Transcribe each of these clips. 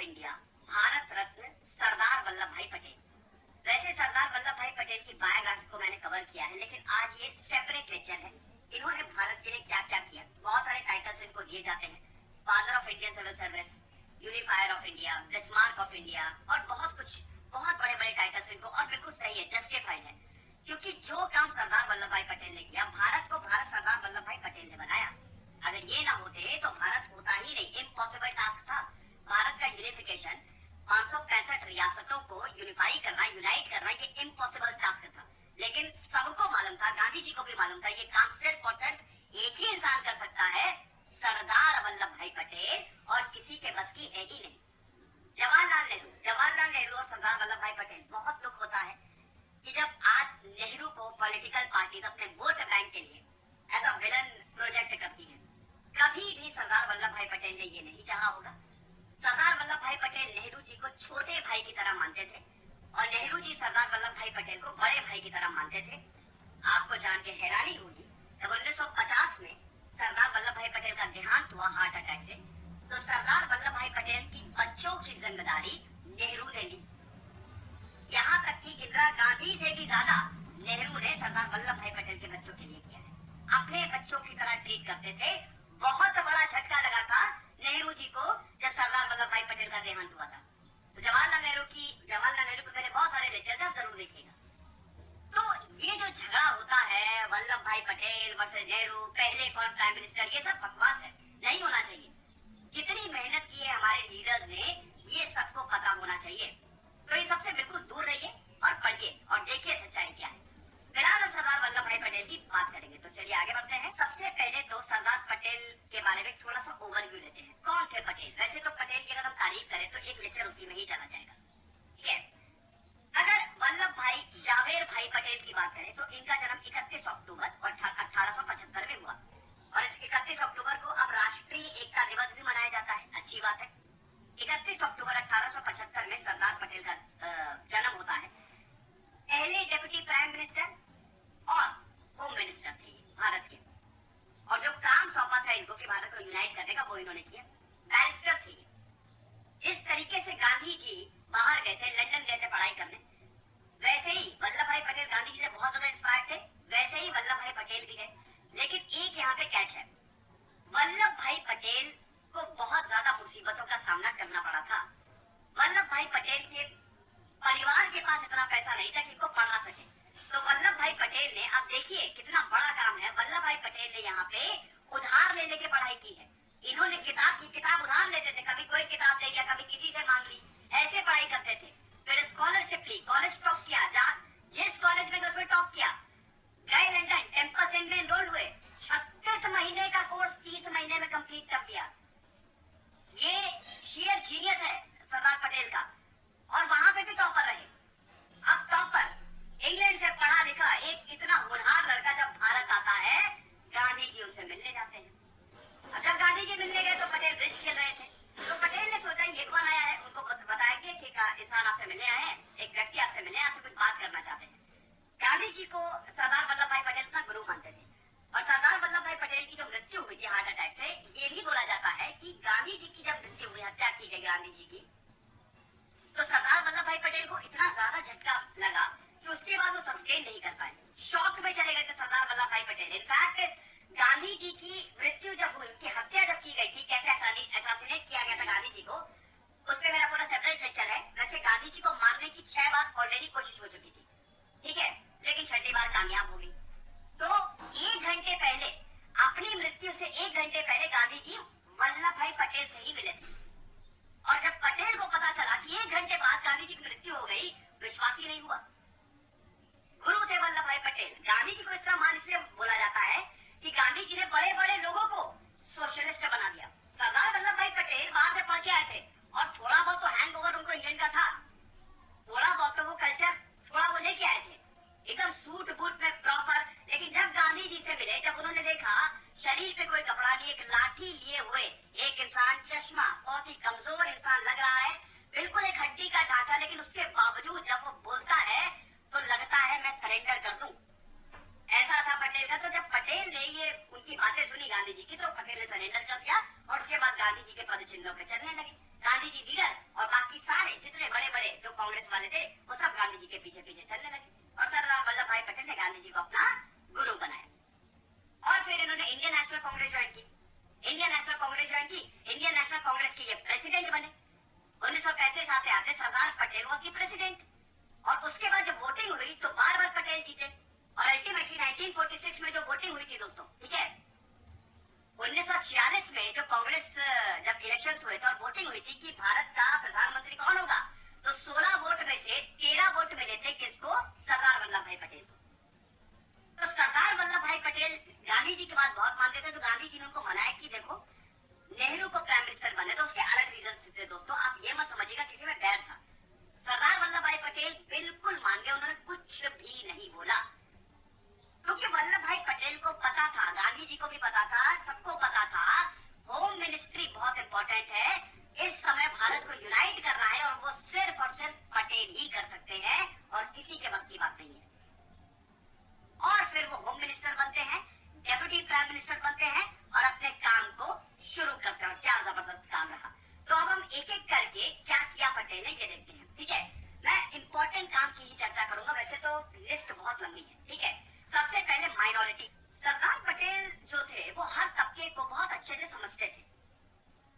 India, Bharat Ratna सरदार Vallabhbhai Patel. वैसे सरदार Vallabhbhai Patel की biography को मैंने कवर किया है, लेकिन आज ये सेपरेट लेक्चर है। इन्होंने भारत के लिए क्या क्या किया, बहुत सारे टाइटल्स इनको दिए जाते हैं। Father of Indian civil service, unifier of India, Bismarck of India और बहुत कुछ, बहुत बड़े बड़े टाइटल्स इनको, और बिल्कुल सही है, जस्टिफाइड है। क्योंकि जो काम सरदार वल्लभ भाई पटेल ने किया, भारत को भारत सरदार वल्लभ भाई पटेल ने बनाया। अगर ये ना होते तो भारत होता ही नहीं, इम्पॉसिबल टास्क था। भारत का यूनिफिकेशन, 565 रियासतों को यूनिफाई करना, यूनाइट करना, ये इम्पॉसिबल टास्क था। लेकिन सबको मालूम था, गांधी जी को भी मालूम था, ये काम सिर्फ और सिर्फ एक ही इंसान कर सकता है, सरदार वल्लभ भाई पटेल, और किसी के बस की है ही नहीं। जवाहरलाल नेहरू और सरदार वल्लभ भाई पटेल, बहुत दुख होता है कि जब आज नेहरू को पॉलिटिकल पार्टीज अपने वोट बैंक के लिए एज अ विलन प्रोजेक्ट करती है। कभी भी सरदार वल्लभ भाई पटेल ने ये नहीं चाहा होगा। सरदार वल्लभ भाई पटेल नेहरू जी को छोटे भाई की तरह मानते थे, और नेहरू जी सरदार वल्लभ भाई पटेल को बड़े भाई की तरह मानते थे। आपको जान के हैरानी होगी, जब 1950 में सरदार वल्लभ भाई पटेल का देहांत हुआ हार्ट अटैक से, तो सरदार वल्लभ भाई पटेल की बच्चों की जिम्मेदारी नेहरू ने ली। यहाँ तक कि इंदिरा गांधी से भी ज्यादा नेहरू ने सरदार वल्लभ भाई पटेल के बच्चों के लिए किया है। अपने बच्चों की तरह ट्रीट करते थे। बहुत बड़ा झटका लगा था नेहरू जी को जब सरदार वल्लभ भाई पटेल का देहांत हुआ था। तो जवाहरलाल नेहरू पे मैंने बहुत सारे लेक्चर आप जरूर देखिएगा। तो ये जो झगड़ा होता है वल्लभ भाई पटेल वर्सेस नेहरू, पहले कौन प्राइम मिनिस्टर, ये सब बकवास है, नहीं होना चाहिए। कितनी मेहनत की है हमारे लीडर्स ने, ये सबको पता होना चाहिए। तो ये सबसे बिल्कुल दूर रहिए और पढ़िए और देखिए सच्चाई क्या है। फिलहाल हम सरदार वल्लभ भाई पटेल की बात करेंगे, तो चलिए आगे बढ़ते हैं। सबसे पहले तो सरदार पटेल के बारे में थोड़ा सा ओवरव्यू लेते हैं। कौन थे पटेल? वैसे तो पटेल की अगर हम तारीफ करें तो एक लेक्चर उसी में ही चला जाएगा, ठीक है। अगर वल्लभ भाई जावेर भाई पटेल की बात करें तो इनका जन्म 31 अक्टूबर 1875 में हुआ, और इस 31 अक्टूबर को अब राष्ट्रीय एकता दिवस भी मनाया जाता है। अच्छी बात है। 31 अक्टूबर 1875 में सरदार पटेल का जन्म होता है। पहले डिप्टी प्राइम मिनिस्टर और होम मिनिस्टर थे भारत के, और जो काम सौंपा था इनको कि भारत को यूनाइट करने का, वो इन्होंने किया। बैरिस्टर थे। जिस तरीके से गांधी जी बाहर गए थे, लंदन गए थे पढ़ाई करने, वैसे ही वल्लभ भाई पटेल गांधी जी से बहुत ज्यादा इंस्पायर्ड थे, वैसे ही वल्लभ भाई पटेल भी गए। लेकिन एक यहाँ पे कैच है, वल्लभ भाई पटेल को बहुत ज्यादा मुसीबतों का सामना करना पड़ा था। वल्लभ भाई पटेल के परिवार के पास इतना पैसा नहीं था कि इनको पढ़ा सके। तो वल्लभ भाई पटेल ने, अब देखिए कितना बड़ा काम है, वल्लभ भाई पटेल ने यहाँ पे उधार ले लेके पढ़ाई की है। इन्होंने किताब उधार लेते थे, कभी कोई किताब दे गया, कभी किसी से मांग ली, ऐसे पढ़ाई करते थे। फिर स्कॉलरशिप ली, कॉलेज टॉप किया, जिस कॉलेज में उसमें टॉप किया, गए लंदन, टेम्पस में एनरोल हुए, 36 महीने का कोर्स 30 महीने में कंप्लीट कर दिया। ये शेयर जीनियस है सरदार पटेल का, और वहां पे भी टॉपर रहे। अब टॉपर इंग्लैंड से पढ़ा लिखा एक इतना होनहार लड़का जब भारत आता है, गांधी जी उनसे मिलने जाते हैं। अब जब गांधी जी मिलने गए तो पटेल ब्रिज खेल रहे थे, तो पटेल ने सोचा ये कौन आया है, उनको बताया कि एक इंसान आपसे मिलने आए हैं, एक व्यक्ति आपसे मिलने, आपसे कुछ बात करना चाहते हैं। गांधी जी को सरदार वल्लभ भाई पटेल अपना गुरु मानते थे, और सरदार वल्लभ भाई पटेल की जो मृत्यु हुई थी हार्ट अटैक से, ये भी बोला जाता है कि गांधी जी की जब मृत्यु हुई, हत्या की गई गांधी जी की, तो सरदार वल्लभ भाई पटेल को इतना ज्यादा झटका लगा कि उसके बाद वो सस्टेन नहीं कर पाए, शॉक में चले गए थे सरदार वल्लभ भाई पटेल। इनफैक्ट गांधी जी की मृत्यु जब हुई, उनकी हत्या जब की गई थी, कैसे असैसिनेट किया गया था गांधी जी को, उस पर मेरा पूरा सेपरेट लेक्चर है। वैसे गांधी जी को मारने की 6 बार ऑलरेडी कोशिश हो चुकी थी, ठीक है, लेकिन 6ठी बार कामयाब हो गई। तो 1 घंटे पहले, अपनी मृत्यु से 1 घंटे पहले गांधी जी वल्लभ भाई पटेल से ही मिले थे, और जब पटेल को पता चला कि 1 घंटे बाद गांधी जी की मृत्यु हो गई, विश्वास ही नहीं हुआ। गुरु थे वल्लभ भाई पटेल। गांधी जी को इतना मान इसलिए बोला जाता है कि गांधी जी ने बड़े बड़े लोगों को सोशलिस्ट बना दिया। सरदार वल्लभ भाई पटेल बाहर से पढ़ के आए थे, और थोड़ा बहुत तो हैंगओवर उनको इंग्लैंड का था, थोड़ा बहुत तो वो कल्चर थोड़ा वो लेके आए थे, एकदम सूट बूट में प्रॉपर। लेकिन जब गांधी जी से मिले, जब उन्होंने देखा शरीर पे कोई कपड़ा नहीं, एक लाठी लिए हुए एक इंसान, चश्मा, बहुत ही कमजोर इंसान लग रहा है, बिल्कुल एक हड्डी का ढांचा, लेकिन उसके बावजूद जब वो बोलता है तो लगता है मैं सरेंडर कर दूं, ऐसा था पटेल का। तो जब पटेल ने ये उनकी बातें सुनी गांधी जी की, तो पटेल ने सरेंडर कर दिया, और उसके बाद गांधी जी के पद चिन्हों पे चलने लगे। गांधी जी लीडर वाले थे वो सब गांधी जी के पीछे पीछे चलने लगे और सरदार वल्लभ भाई पटेल ने गांधी जी को अपना गुरु बनाया। और फिर इन्होंने इंडियन नेशनल कांग्रेस ज्वाइन की। इंडियन नेशनल कांग्रेस ज्वाइन की, इंडियन नेशनल कांग्रेस के ये प्रेसिडेंट बने। 1935 आते आते Sardar Patel was the president. और उसके बाद जब वोटिंग हुई तो बार बार पटेल जीते और अल्टीमेटली 1946 में जो वोटिंग हुई थी दोस्तों, ठीक है, 1946 में जो कांग्रेस जब इलेक्शंस हुए थे और वोटिंग हुई थी कि भारत का प्रधानमंत्री कौन होगा, तो 16 वोट में से 13 वोट मिले थे किसको? सरदार वल्लभ भाई पटेल को। तो सरदार वल्लभ भाई पटेल गांधी जी की बात बहुत मानते थे, तो गांधी जी ने उनको मनाया कि देखो नेहरू को प्राइम मिनिस्टर बनने, तो उसके अलग रीजन थे दोस्तों। आप ये मत समझिएगा किसी में बैर था। सरदार वल्लभ भाई पटेल बिल्कुल मान गए, उन्होंने कुछ भी नहीं बोला क्योंकि वल्लभ भाई पटेल को पता था, गांधी जी को भी पता था, सबको पता था होम मिनिस्ट्री बहुत इंपॉर्टेंट है। इस समय भारत को यूनाइट करना है और वो सिर्फ और सिर्फ पटेल ही कर सकते हैं और किसी के बस की बात नहीं है। और फिर वो होम मिनिस्टर बनते हैं, डेप्यूटी प्राइम मिनिस्टर बनते हैं और अपने काम को शुरू करते हैं। क्या जबरदस्त काम रहा। तो अब हम एक एक करके क्या किया पटेल ने ये देखते हैं, ठीक है। मैं इंपॉर्टेंट काम की ही चर्चा करूंगा, वैसे तो लिस्ट बहुत लंबी है, ठीक है। सबसे पहले माइनॉरिटी। सरदार पटेल जो थे वो हर तबके को बहुत अच्छे से समझते थे।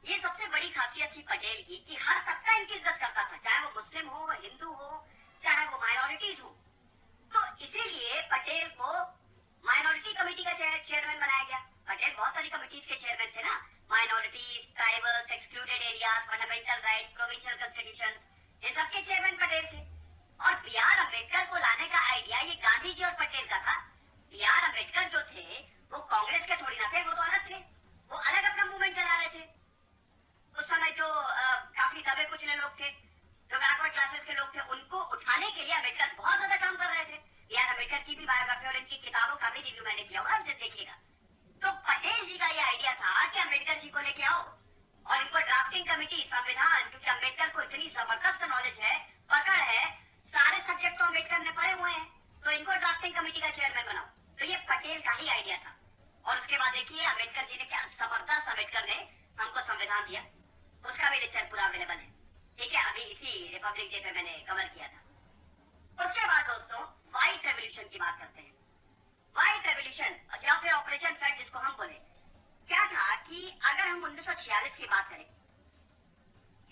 ये सबसे बड़ी खासियत थी पटेल की कि हर तबका इनकी इज्जत करता था, चाहे वो मुस्लिम हो, हिंदू हो, चाहे वो माइनॉरिटीज हो। तो इसीलिए पटेल को माइनॉरिटी कमेटी का चेयरमैन बनाया गया। पटेल बहुत सारी कमेटीज के चेयरमैन थे ना, minorities, tribals, excluded areas, fundamental rights, provincial constitutions, ये सबके चेयरमैन पटेल थे। और बी आर अम्बेडकर को लाने का आइडिया ये गांधी जी और पटेल का था। बी आर अम्बेडकर जो थे वो कांग्रेस के थोड़ी ना थे, वो तो अलग थे, वो अलग अपना मूवमेंट चला रहे थे। उस समय जो काफी दबे कुचले लोग थे, जो बैकवर्ड क्लासेस के लोग थे, उनको उठाने के लिए अम्बेडकर बहुत ज्यादा काम कर रहे थे। बी आर अम्बेडकर की भी बायोग्राफी और इनकी किताबों का भी रिव्यू मैंने किया हुआ, आप जब देखिएगा। तो पटेल जी का ये आइडिया था कि अम्बेडकर जी को लेके आओ और इनको ड्राफ्टिंग कमेटी, संविधान, क्योंकि अम्बेडकर को इतनी जबरदस्त नॉलेज है, पकड़ है, सारे सब्जेक्ट तो अम्बेडकर ने पढ़े हुए हैं, तो इनको ड्राफ्टिंग कमेटी का चेयरमैन बनाओ। तो ये पटेल का ही आइडिया था। और उसके बाद देखिए अम्बेडकर जी ने क्या जबरदस्त अम्बेडकर ने हमको संविधान दिया, उसका भी लेक्चर पूरा अवेलेबल है, ठीक है, अभी इसी रिपब्लिक डे पे मैंने कवर किया था। उसके बाद दोस्तों व्हाइट रेवोल्यूशन की बात करते हैं। व्हाइट रेवोल्यूशन या फिर ऑपरेशन फ्लड जिसको हम बोले, क्या था कि अगर हम 1946 की बात करें,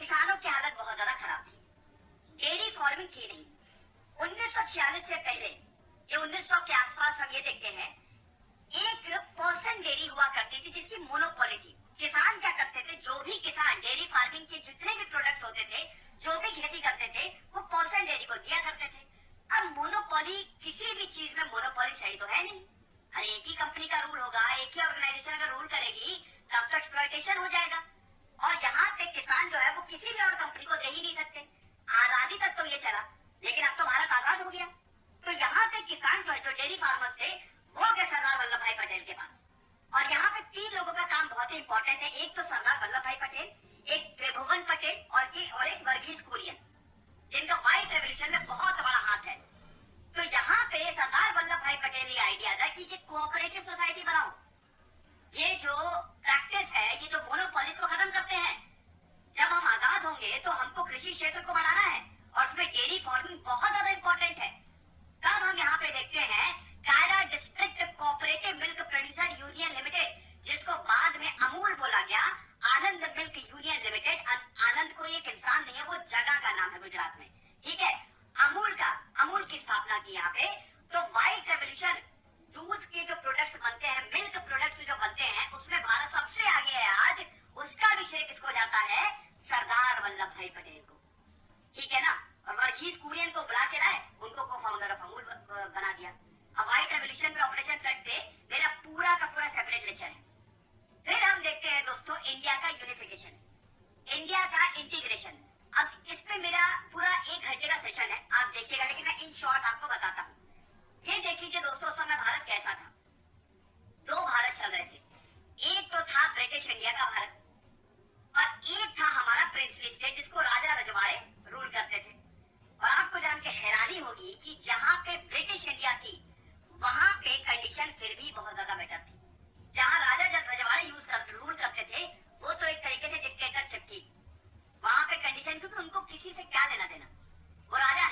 किसानों की हालत बहुत ज्यादा खराब थी, डेयरी फार्मिंग थी नहीं। 1946 से पहले ये 1900 के आसपास हम ये देखते हैं एक पॉल्सन डेयरी हुआ करती थी जिसकी मोनोपोली थी। किसान क्या करते थे, जो भी किसान डेयरी फार्मिंग के जितने भी प्रोडक्ट्स होते थे, जो भी खेती करते थे, वो पॉल्सन डेयरी को दिया करते थे। अब मोनोपोली, किसी भी चीज में मोनोपोली सही तो है नहीं। अरे एक ही कंपनी का रूल होगा, एक ही ऑर्गेनाइजेशन अगर रूल करेगी तब तो एक्सप्लॉयटेशन हो जाएगा। और यहाँ पे किसान जो है वो किसी भी और कंपनी को दे ही नहीं सकते। आजादी तक तो ये चला, लेकिन अब तो भारत आजाद हो गया। तो यहाँ पे किसान जो है, जो डेयरी फार्मर्स थे, वो गए सरदार वल्लभ भाई पटेल के पास। और यहाँ पे 3 लोगों का काम बहुत ही इंपॉर्टेंट है। एक तो सरदार वल्लभ भाई पटेल, एक त्रिभुवन पटेल और एक वर्गीज कुरियन, जिनका व्हाइट रेवोल्यूशन में बहुत बड़ा हाथ है। तो यहाँ पे सरदार वल्लभ भाई पटेल ये आइडिया था कि कोऑपरेटिव सोसाइटी बनाओ। ये जो प्रैक्टिस है, ये जो मोनोपोलिस को खत्म करते हैं। जब हम आजाद होंगे तो हमको कृषि क्षेत्र को बढ़ाना है और उसमें डेयरी फार्मिंग बहुत ज्यादा इंपॉर्टेंट है। तब हम यहाँ पे देखते हैं Kaira district cooperative milk producer union limited, जिसको बाद में अमूल बोला गया, Anand milk union limited. Anand कोई एक इंसान नहीं है, वो जगह का नाम है गुजरात में, ठीक है। अमूल की स्थापना की यहाँ पे। तो व्हाइट रेवोल्यूशन, दूध के जो प्रोडक्ट्स बनते हैं, मिल्क प्रोडक्ट्स जो बनते हैं, उसमें भारत सबसे आगे है आज। उसका भी श्रेय किसको जाता है? सरदार वल्लभ भाई पटेल को, ठीक है ना। और वर्गीज कुरियन को बुला के लाए, उनको को फाउंडर ऑफ अमूल बना दिया। अब व्हाइट रेवोल्यूशन पे, ऑपरेशन फ्लड पे मेरा पूरा का पूरा सेपरेट लेक्चर है। फिर हम देखते हैं दोस्तों इंडिया का यूनिफिकेशन, इंडिया का इंटीग्रेशन। अब इस पे मेरा पूरा 1 घंटे का सेशन है, आप देखिएगा, लेकिन मैं इन शॉर्ट आपको बताता हूँ। ये देख लीजिए दोस्तों, उस समय भारत कैसा था। 2 भारत चल रहे थे, एक तो था ब्रिटिश इंडिया का भारत और एक था हमारा प्रिंसली स्टेट, जिसको राजा रजवाड़े रूल करते थे। और आपको जान के हैरानी होगी कि जहां पे ब्रिटिश इंडिया थी, वहां पे कंडीशन फिर भी बहुत ज्यादा बेटर थी। जहां राजा रजवाड़े रूल करते थे, वो तो एक तरीके से डिक्टेटरशिप थी। वहां पे कंडीशन, क्योंकि उनको किसी से क्या लेना देना, वो राजा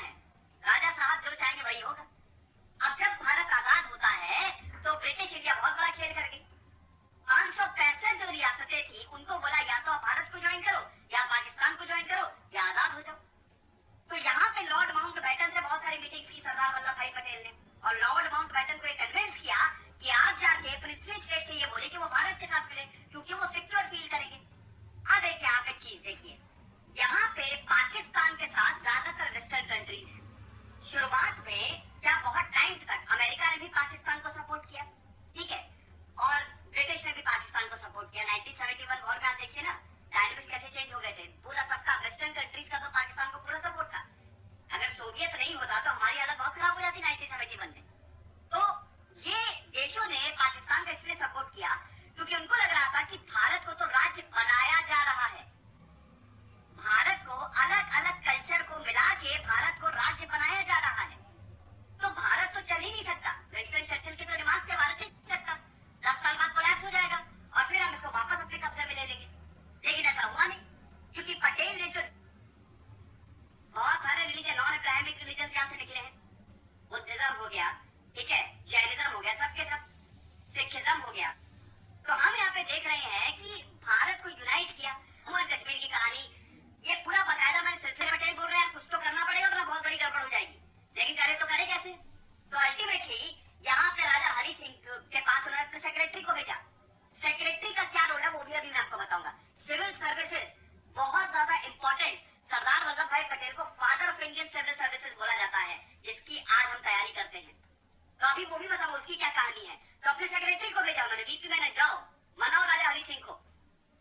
हैं, तो अपने सेक्रेटरी को भेजा उन्होंने, वीपी मैंने जाओ मनाओ राजा हरि सिंह को।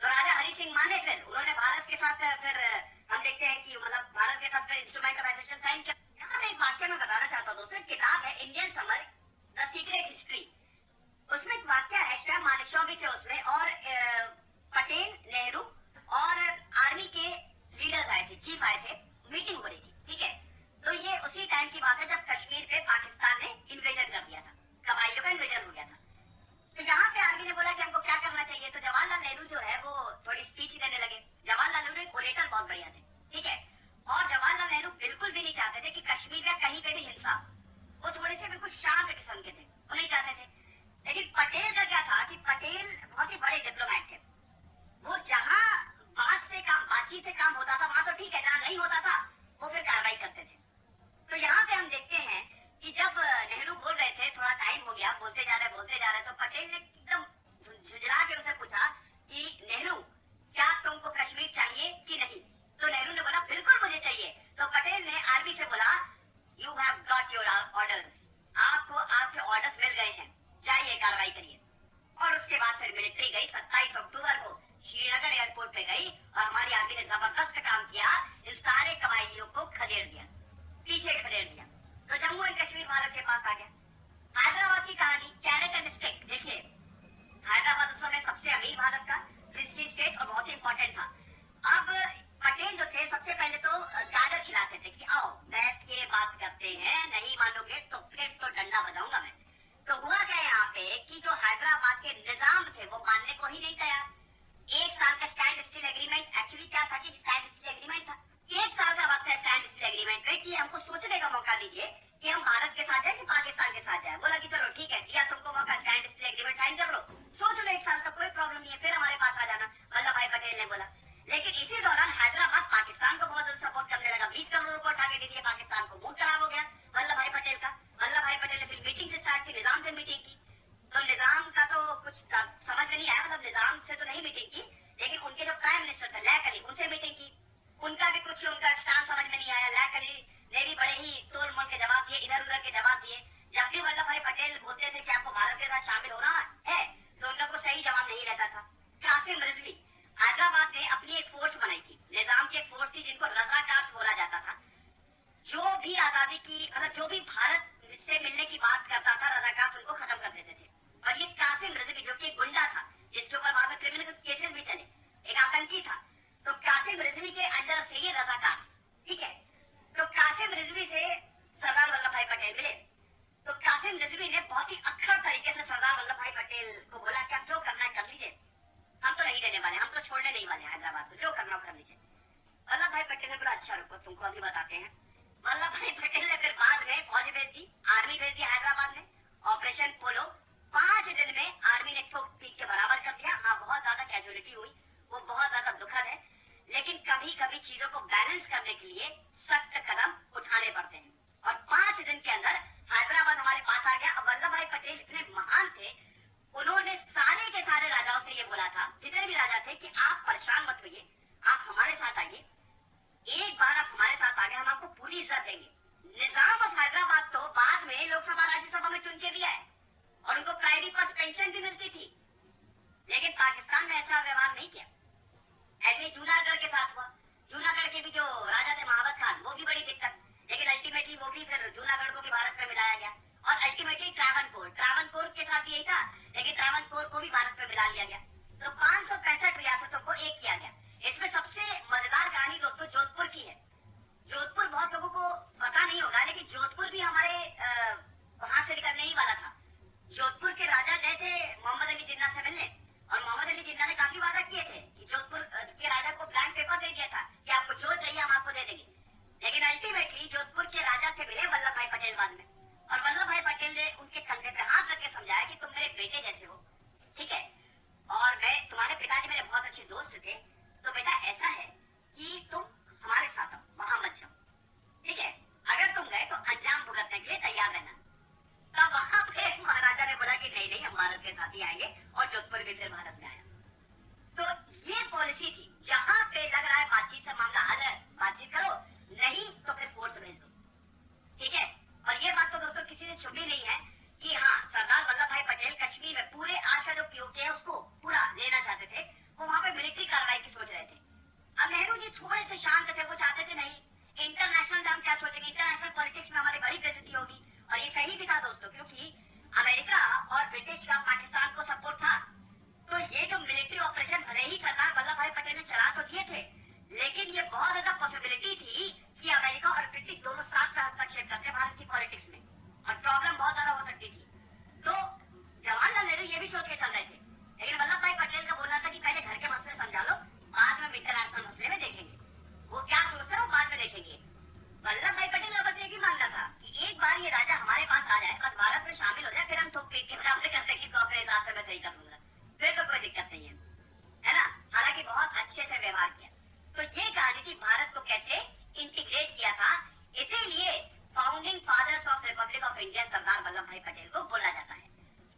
तो राजा हरि सिंह माने, फिर उन्होंने भारत के साथ फिर हम देखते हैं कि मतलब भारत के साथ फिर इंस्ट्रूमेंट ऑफ एसोसिएशन साइन किया। यहाँ पे एक वाक्य मैं बताना चाहता हूँ दोस्तों, एक किताब है Indian summer the secret history, उसमें एक वाक्य है, शायद मानेकशॉ भी थे उसमें, और पटेल, नेहरू और आर्मी के लीडर्स आए थे, चीफ आए थे, मीटिंग हो रही थी, ठीक है। तो ये उसी टाइम की बात है जब कश्मीर पे पाकिस्तान ने इन्वेजन कर दिया था, कबाइलियों का इन्वेजन हो गया था। तो यहाँ पे आर्मी ने बोला कि हमको क्या करना चाहिए, तो जवाहरलाल नेहरू जो है वो थोड़ी स्पीच देने लगे। जवाहरलाल नेहरू एक ओरेटर बहुत बढ़िया थे, ठीक है, और जवाहरलाल नेहरू बिल्कुल भी नहीं चाहते थे कि कश्मीर में कहीं पे भी हिंसा, वो थोड़े से बिल्कुल शांत किस्म के थे, वो नहीं चाहते थे। लेकिन पटेल का क्या था कि पटेल बहुत ही बड़े डिप्लोमैट थे, वो जहां बातचीत से काम होता था वहां तो ठीक है, जहां नहीं होता था वो फिर कार्रवाई करते थे। तो यहाँ पे हम देखते हैं कि जब नेहरू बोल रहे थे, थोड़ा टाइम हो गया, बोलते जा रहे, तो पटेल ने एकदम झुंझला के उनसे पूछा कि नेहरू क्या तुमको कश्मीर चाहिए कि नहीं? तो नेहरू ने बोला बिल्कुल मुझे चाहिए। तो पटेल ने आर्मी से बोला you have got your orders, आपको आपके ऑर्डर्स मिल गए हैं, जाइए कार्रवाई करिए। और उसके बाद फिर मिलिट्री गई, 27 अक्टूबर को श्रीनगर एयरपोर्ट पे गई और हमारी आर्मी ने जबरदस्त काम किया, इन सारे कबाइलियों को खदेड़ दिया, पीछे खदेड़ दिया। तो जम्मू एंड कश्मीर भारत के पास आ गया। हैदराबाद की कहानी, कैरेट एंड स्टिक, देखिए हैदराबाद उस समय सबसे अमीर भारत का प्रिंसली स्टेट और बहुत ही इंपॉर्टेंट था। अब पटेल जो थे सबसे पहले तो गाजर खिलाते थे कि आओ बैठ के बात करते हैं, नहीं मानोगे तो फिर तो डंडा बजाऊंगा मैं। तो हुआ क्या यहाँ पे कि जो हैदराबाद के निजाम थे वो मानने को ही नहीं तैयार। 1 साल का स्टैंड स्टिल एग्रीमेंट, एक्चुअली क्या था कि स्टैंड स्टिल एग्रीमेंट था, 1 साल का वक्त है स्टैंड स्टिल एग्रीमेंट में कि हमको सोचने का मौका दीजिए कि हम भारत के साथ जाए कि पाकिस्तान के साथ जाए। बोला कि चलो ठीक है, दिया तुमको मौका, स्टैंड स्टिल एग्रीमेंट साइन कर लो, सोच लो 1 साल तक, कोई प्रॉब्लम नहीं है, फिर हमारे पास आ जाना, वल्लभ भाई पटेल ने बोला। लेकिन इसी दौरान हैदराबाद पाकिस्तान को बहुत ज्यादा सपोर्ट करने लगा, 20 करोड़ रुपए उठा के दे दिए पाकिस्तान को, मूड खराब हो गया वल्लभ भाई पटेल का। वल्लभ भाई पटेल ने फिर मीटिंग से स्टार्ट की, निजाम से मीटिंग की। तो निजाम का तो कुछ समझ में नहीं आया, मतलब निजाम से तो नहीं मीटिंग की, लेकिन उनके जो प्राइम मिनिस्टर थे लैक अली, उनसे मीटिंग की, उनका भी कुछ उनका स्टांस समझ में नहीं आया। लैक अली ने भी बड़े ही तोड़ मोड़ के जवाब दिए, इधर उधर के जवाब दिए। जब भी वल्लभ भाई पटेल बोलते थे कि आपको भारत के साथ शामिल होना है, तो उनका कोई सही जवाब नहीं रहता था। कासिम रिजवी, हैदराबाद ने अपनी एक फोर्स बनाई थी, निजाम की एक फोर्स थी जिनको रजाकार्स बोला जाता था। जो भी आजादी की मतलब जो भी भारत से मिलने की बात करता था, रजाकार्स उनको खत्म कर देते थे। और ये कासिम रिजवी जो कि एक गुंडा था, जिसके ऊपर बाद में क्रिमिनल केसेस भी चले, एक आतंकी था, तो कासिम रिजवी के अंडर थे ये रजाकार्स, ठीक है। तो कासिम रिजवी से सरदार वल्लभ भाई पटेल मिले। तो कासिम रिजवी ने बहुत ही अक्खड़ तरीके से सरदार वल्लभ भाई पटेल को बोला कि आप जो करना है कर लीजिए, हम तो नहीं देने वाले, हम तो छोड़ने नहीं वाले हैदराबाद को, जो करना हो कर लीजिए। वल्लभ भाई पटेल ने बोला अच्छा रुको, तुमको अभी बताते हैं। वल्लभ भाई पटेल ने फिर बाद में फौज भेज दी, आर्मी भेज दी हैदराबाद में, ऑपरेशन पोलो। 5 दिन में आर्मी ने ठोक पीट के बराबर कर दिया। हाँ, बहुत ज्यादा कैजुअलिटी हुई, वो बहुत ज्यादा दुखद है, लेकिन कभी कभी चीजों को बैलेंस करने के लिए सख्त कदम उठाने पड़ते हैं। और 5 दिन के अंदर हैदराबाद हमारे पास आ गया। अब वल्लभ भाई पटेल इतने महान थे, उन्होंने सारे के सारे राजाओं से ये बोला था, जितने भी राजा थे, कि आप परेशान मत होइए, आप हमारे साथ आइए, एक बार आप हमारे साथ आ गए, हम आपको पूरी इज्जत देंगे। निजाम ऑफ हैदराबाद तो बाद में लोकसभा राज्यसभा में चुन के भी आए और उनको प्राइवेट पास पेंशन भी मिलती थी, लेकिन पाकिस्तान ने ऐसा व्यवहार नहीं किया। ऐसे ही जूनागढ़ के साथ हुआ। जूनागढ़ के भी जो राजा थे महावत खान, वो भी बड़ी दिक्कत, लेकिन अल्टीमेटली वो भी फिर जूनागढ़ को भी भारत में मिलाया गया। और अल्टीमेटली ट्रावनकोर के साथ यही था, लेकिन ट्रावनकोर को भी भारत में मिला लिया गया। तो 565 रियासतों को एक किया गया। इसमें सबसे मजेदार कहानी दोस्तों जोधपुर की है। जोधपुर बहुत लोगों को पता नहीं होगा, लेकिन जोधपुर भी हमारे वहां से निकलने ही वाला था। जोधपुर के राजा गए थे मोहम्मद अली जिन्ना से मिलने, और मोहम्मद अली जिन्ना ने काफी वादा किए थे कि जोधपुर के राजा को ब्लैंक पेपर दे दिया था कि आपको जो चाहिए हम आपको दे देंगे। लेकिन अल्टीमेटली जोधपुर के राजा से मिले वल्लभ भाई पटेल बाद में, और वल्लभ भाई पटेल ने उनके कंधे पे हाथ रख के समझाया कि तुम मेरे बेटे जैसे हो, ठीक है, और मैं तुम्हारे पिताजी मेरे बहुत अच्छे दोस्त थे, तो बेटा ऐसा है कि तुम हमारे साथ आओ, वहां मत जाओ, ठीक है, अगर तुम गए तो अंजाम भुगतने के लिए तैयार रहना। तब वहां पे महाराजा ने बोला कि नहीं नहीं, हम भारत के साथ ही आएंगे, और जोधपुर भी फिर भारत में आया। तो ये पॉलिसी थी, जहां पे लग रहा है बातचीत से मामला हल है, बातचीत करो, नहीं तो फिर फोर्स भेज दो, ठीक है। और ये बात तो दोस्तों किसी ने छुपी नहीं है कि हाँ, सरदार वल्लभ भाई पटेल सोच के चल रहे थे, लेकिन वल्लभ भाई पटेल का बोलना था कि पहले घर के मसले समझा लो, बाद में इंटरनेशनल मसले में देखेंगे। वो क्या सोचते हैं वो बाद में देखेंगे। वल्लभ भाई पटेल का बस एक ही मानना था कि एक बार ये राजा हमारे पास आ जाए, बस भारत में शामिल हो जाए, फिर हम ठोक पीट के बराबर करते कि अपने हिसाब से मैं सही कर लूंगा, फिर तो कोई दिक्कत नहीं है ना। हालांकि बहुत अच्छे से व्यवहार किया। तो ये कहानी थी भारत को कैसे इंटीग्रेट किया था, इसीलिए founding fathers of republic of India Sardar Vallabhbhai Patel को बोला जाता है।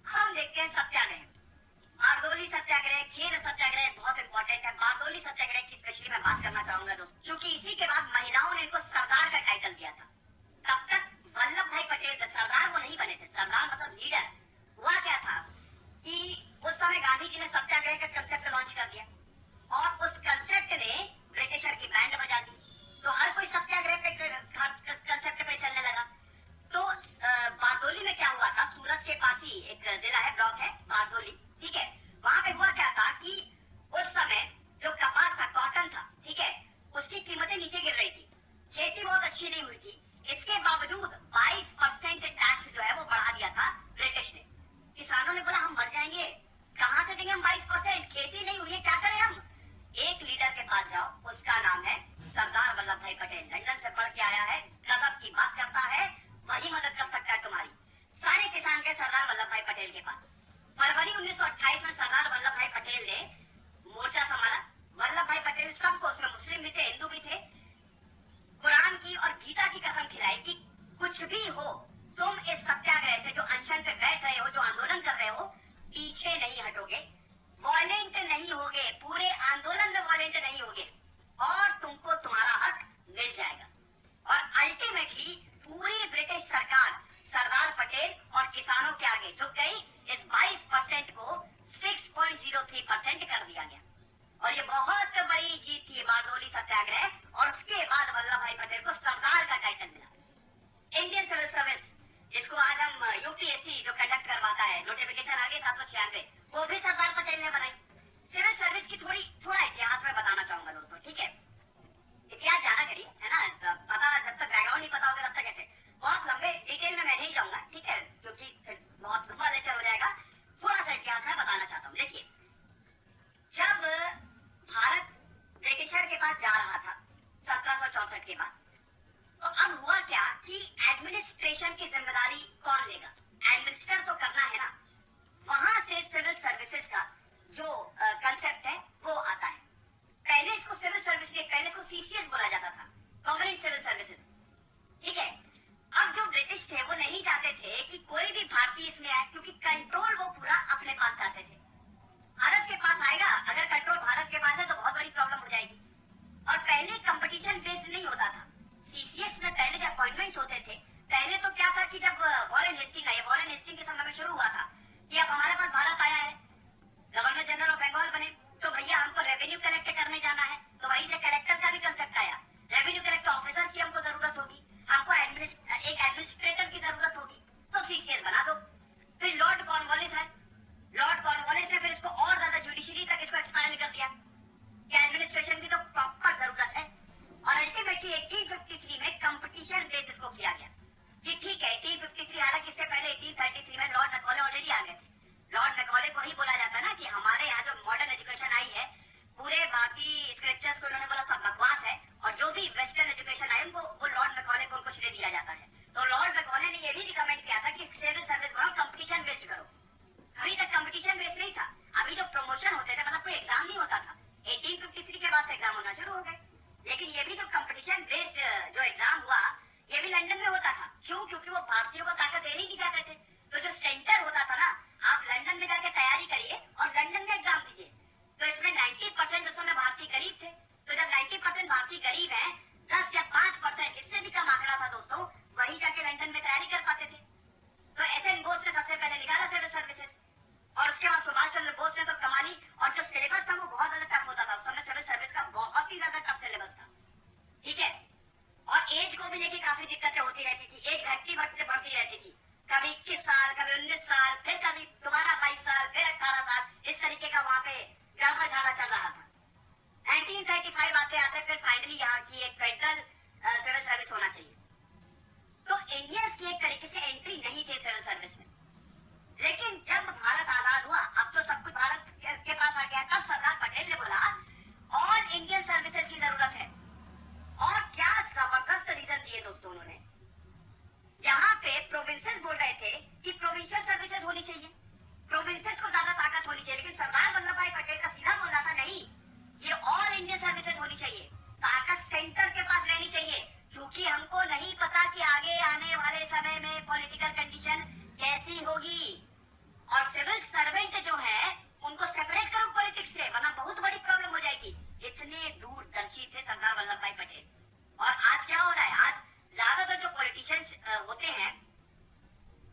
हम देखते हैं सत्याग्रह, बारडोली सत्याग्रह, खेर सत्याग्रह बहुत इंपॉर्टेंट है। बारडोली सत्याग्रह की स्पेशली मैं बात करना चाहूंगा दोस्तों, क्योंकि इसी के बाद महिलाओं ने इनको सरदार का टाइटल दिया था। तब तक वल्लभ भाई पटेल सरदार वो नहीं बने थे, सरदार मतलब लीडर। हुआ क्या था कि उस समय गांधी जी ने सत्याग्रह का कंसेप्ट लॉन्च कर दिया और उस कंसेप्ट ने ब्रिटिशर की बैंड बजा दी, तो हर कोई सत्याग्रह पे कंसेप्ट पे चलने लगा। तो बारडोली में क्या हुआ था, सूरत के पास ही एक जिला है, ब्लॉक है बारडोली, ठीक है। वहां पे हुआ क्या था कि उस समय जो कपास था, कॉटन था, ठीक है, उसकी कीमतें नीचे गिर रही थी, खेती बहुत अच्छी नहीं हुई थी। इसके बावजूद 22% टैक्स जो है वो बढ़ा दिया था ब्रिटिश ने। किसानों ने बोला हम मर जाएंगे, कहां से देंगे हम 22%, खेती नहीं हुई है, क्या करें हम। एक लीडर के पास जाओ, उसका नाम है सरदार वल्लभ भाई पटेल, लंदन से पढ़ के आया है, गजब की बात करता है, वही मदद कर सकता है तुम्हारी। सारे किसान के सरदार वल्लभ भाई पटेल के पास। फरवरी 1928 में सरदार वल्लभ भाई पटेल ने मोर्चा संभाला। वल्लभ भाई पटेल सबको, उसमें मुस्लिम भी थे, हिंदू भी थे, कुरान की और गीता की कसम खिलाई कि कुछ भी हो, तुम इस सत्याग्रह से, जो अनशन पे बैठ रहे हो, जो आंदोलन कर रहे हो, पीछे नहीं हटोगे, वॉलेंट नहीं होगे, पूरे आंदोलन में वॉलेंट नहीं होगे और तुमको तुम्हारा हक मिल जाएगा। और अल्टीमेटली पूरी ब्रिटिश सरकार सरदार पटेल और किसानों के आगे झुक गई। इस 22% को 6.03% कर दिया गया और ये बहुत बड़ी जीत थी बारडोली सत्याग्रह। और उसके बाद वल्लभ भाई पटेल को सरदार का टाइटल मिला। इंडियन सिविल सर्विस, जिसको आज हम यूपीएससी जो कंडक्ट करवाता है, नोटिफिकेशन आ गई 796, वो भी सरदार पटेल ने बनाई। सिविल सर्विस की थोड़ा इतिहास में बताना चाहूंगा दोस्तों, ठीक है। इतिहास जाना करिए, है ना, पता जब तक बैकग्राउंड नहीं पता होगा तब तक कैसे। बहुत लंबे डिटेल में मैं नहीं जाऊंगा, ठीक है, क्योंकि फिर बहुत लंबा लेक्चर हो जाएगा। थोड़ा सा इतिहास में बताना चाहता हूँ। देखिए, जब भारत ब्रिटिशर के पास जा रहा था 1764 के बाद, तो अब हुआ क्या कि एडमिनिस्ट्रेशन की जिम्मेदारी कौन लेगा, एडमिनिस्टर तो करना है ना। वहां से सिविल सर्विसेज का जो कंसेप्ट है वो आता है। पहले इसको सिविल सर्विस नहीं, पहले इसको सीसीएस बोला जाता था, कॉमन सिविल सर्विसेज, ठीक है। अब जो ब्रिटिश थे वो नहीं चाहते थे कि कोई भी भारतीय इसमें आए, क्योंकि कंट्रोल वो पूरा अपने पास चाहते थे। भारत के पास आएगा, अगर कंट्रोल भारत के पास है तो बहुत बड़ी प्रॉब्लम हो जाएगी। और पहले कंपटीशन बेस्ड नहीं होता था। सीसीएस में पहले जो अपॉइंटमेंट्स होते थे, पहले तो क्या था कि जब वॉरेन हेस्टिंग आए, वॉरेन हेस्टिंग के समय में शुरू हुआ था कि अब हमारे पास भारत आया है, गवर्नर जनरल ऑफ बंगाल बने, तो भैया हमको रेवेन्यू कलेक्ट करने जाना है, तो वहीं से कलेक्टर का भी कंसेप्ट आया। रेवेन्यू कलेक्टर ऑफिसर्स की हमको जरूरत होगी, हमको एक एडमिनिस्ट्रेटर की जरूरत होगी, तो सीसीएस बना दो। फिर लॉर्ड कॉर्नवालिस है, लॉर्ड कॉर्नवालिस ने फिर इसको और ज्यादा जुडिशरी तक इसको एक्सपांड कर दिया कि एडमिनिस्ट्रेशन की तो प्रॉपर जरूरत है। और अल्टीमेटली 1853 में कंपटीशन बेस इसको किया गया कि ठीक है 1853, हालांकि इससे पहले 1833 में लॉर्ड मैकॉले ऑलरेडी आ गए थे। लॉर्ड मैकॉले को ही बोला जाता है ना कि हमारे यहाँ जो मॉडर्न एजुकेशन आई है, पूरे बाकी स्क्रिप्चर्स को उन्होंने बोला सब बकवास है, और जो भी वेस्टर्न एजुकेशन आई उनको वो लॉर्ड मैकॉले को उनको श्रेय दिया जाता है। तो लॉर्ड मैकॉले ने ये भी रिकमेंड किया था कि सिविल सर्विस बनाओ, कंपटीशन बेस्ड करो। अभी तक कंपटीशन बेस्ड नहीं था, अभी जो प्रमोशन होते थे, मतलब कोई एग्जाम नहीं होता था। 1853 के बाद से एग्जाम होना शुरू हो गए, लेकिन ये भी जो कंपटीशन बेस्ड जो एग्जाम हुआ, ये भी लंदन में होता था। क्यों? क्योंकि वो भारतीयों को ताकत देनी नहीं चाहते थे। तो जो सेंटर होता था ना, आप लंदन में जाके तैयारी करिए और लंदन में एग्जाम दीजिए। तो इसमें 90% उस समय भारतीय गरीब थे। तो जब 90% भारतीय गरीब है, 10 या 5%, इससे भी कम आंकड़ा था दोस्तों, वही जाके लंदन में तैयारी कर पाते थे। तो एसएन बोस ने सबसे पहले निकाला सिविल होनी चाहिए, लेकिन सरदार वल्लभ भाई पटेल का सीधा बोलना था नहीं, ये ऑल इंडियन सर्विसेज होनी चाहिए, ताकत सेंटर के पास रहनी चाहिए, क्योंकि हमको नहीं पता कि आगे आने वाले समय में पॉलिटिकल कंडीशन कैसी होगी, और सिविल सर्वेंट जो है उनको सेपरेट करो पॉलिटिक्स से, वरना बहुत बड़ी प्रॉब्लम हो जाएगी। इतने दूरदर्शी थे सरदार वल्लभ भाई पटेल। और आज क्या हो रहा है, आज ज्यादातर जो पॉलिटिशियंस होते हैं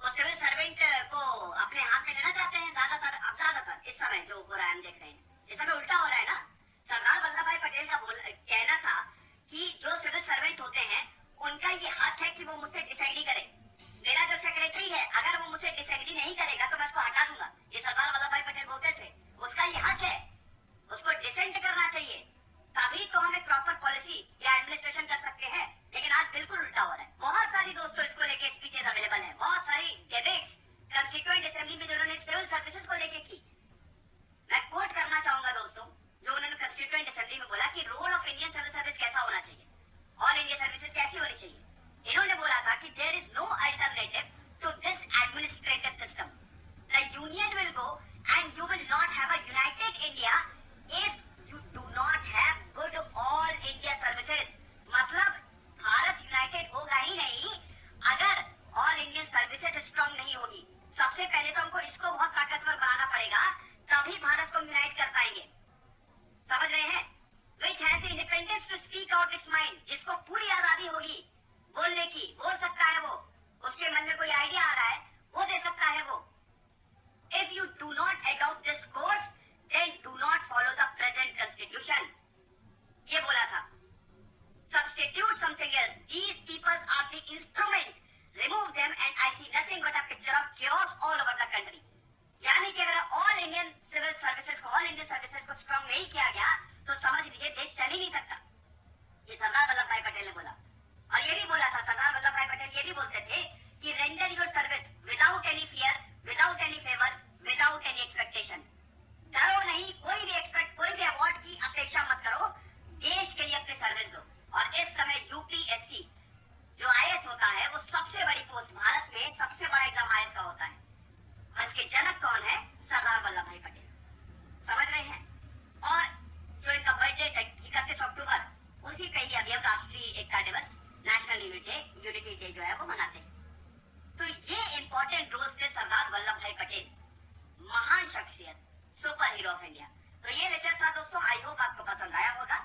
वो सिविल सर्वेंट को अपने हाथ में लेना चाहते हैं, ज्यादातर इस समय जो हो रहा है हम देख रहे हैं, इस समय उल्टा हो रहा है ना। सरदार वल्लभ भाई पटेल का कहना था कि जो सिविल सर्वेंट होते हैं उनका ये हक है कि वो मुझसे डिसएग्री करे, मेरा जो सेक्रेटरी है अगर वो मुझसे डिसएग्री नहीं करेगा तो मैं उसको हटा दूंगा, ये सरदार वल्लभ भाई पटेल बोलते थे। उसका ये हक है, उसको डिसेंट करना चाहिए, तभी तो हम एक प्रॉपर पॉलिसी या एडमिनिस्ट्रेशन कर सकते हैं। लेकिन आज बिल्कुल उल्टा हो रहा है। बहुत सारी दोस्तों इसको लेके स्पीचेस अवेलेबल है, बहुत सारी डिबेट्स कंस्टिट्यूएंट असेंबली में जो उन्होंने सिविल सर्विसेज को लेके की। मैं कोट करना चाहूंगा दोस्तों, जो उन्होंने कंस्टिट्यूएंट असेंबली में बोला कि role of Indian civil service कैसा होना चाहिए, ऑल इंडिया सर्विसेज कैसी होनी चाहिए। इन्होंने बोला था कि there is no alternative to this administrative system, the union will go and you will not have a united India if you do not have good all India services। मतलब Bharat United होगा ही नहीं अगर ऑल इंडियन सर्विसेज स्ट्रांग नहीं होगी। सबसे पहले तो हमको इसको बहुत ताकतवर बनाना पड़ेगा, तभी भारत को यूनाइट कर पाएंगे। समझ रहे हैं? Which has the independence to speak out its mind, जिसको पूरी आजादी होगी बोलने की, बोल सकता है वो, उसके मन में कोई आइडिया आ रहा है वो दे सकता है वो। If you do not adopt this course, then do not follow the present constitution। ये बोला था। Substitute something else। These peoples are the instrument। Remove them and I see nothing but a picture of chaos all over the country। यानी कि अगर all Indian civil services को, all Indian services को strong नहीं किया गया तो समझ लीजिए देश चल ही नहीं सकता। ये सरदार वल्लभ भाई पटेल ने बोला। और ये भी बोला था सरदार वल्लभ भाई पटेल, ये भी बोलते थे कि render your service without any fear, without any favour, without any expectation. डरो नहीं, कोई भी अवार्ड की अपेक्षा मत करो, देश के लिए अपनी सर्विस दो। और इस समय यूपीएससी जो आईएएस होता है वो सबसे बड़ी पोस्ट, भारत में सबसे बड़ा एग्जाम आईएएस का होता है, और इसके जनक कौन है? सरदार वल्लभ भाई पटेल। समझ रहे हैं? और जो इनका बर्थडे 31 अक्टूबर, उसी पे ही अभी हम राष्ट्रीय एकता दिवस, नेशनल यूनिटी डे जो है वो मनाते हैं। तो ये इंपॉर्टेंट रोल्स थे सरदार वल्लभ भाई पटेल, महान शख्सियत, सुपर हीरो ऑफ इंडिया। तो ये लेक्चर था दोस्तों, आई होप आपको पसंद आया होगा।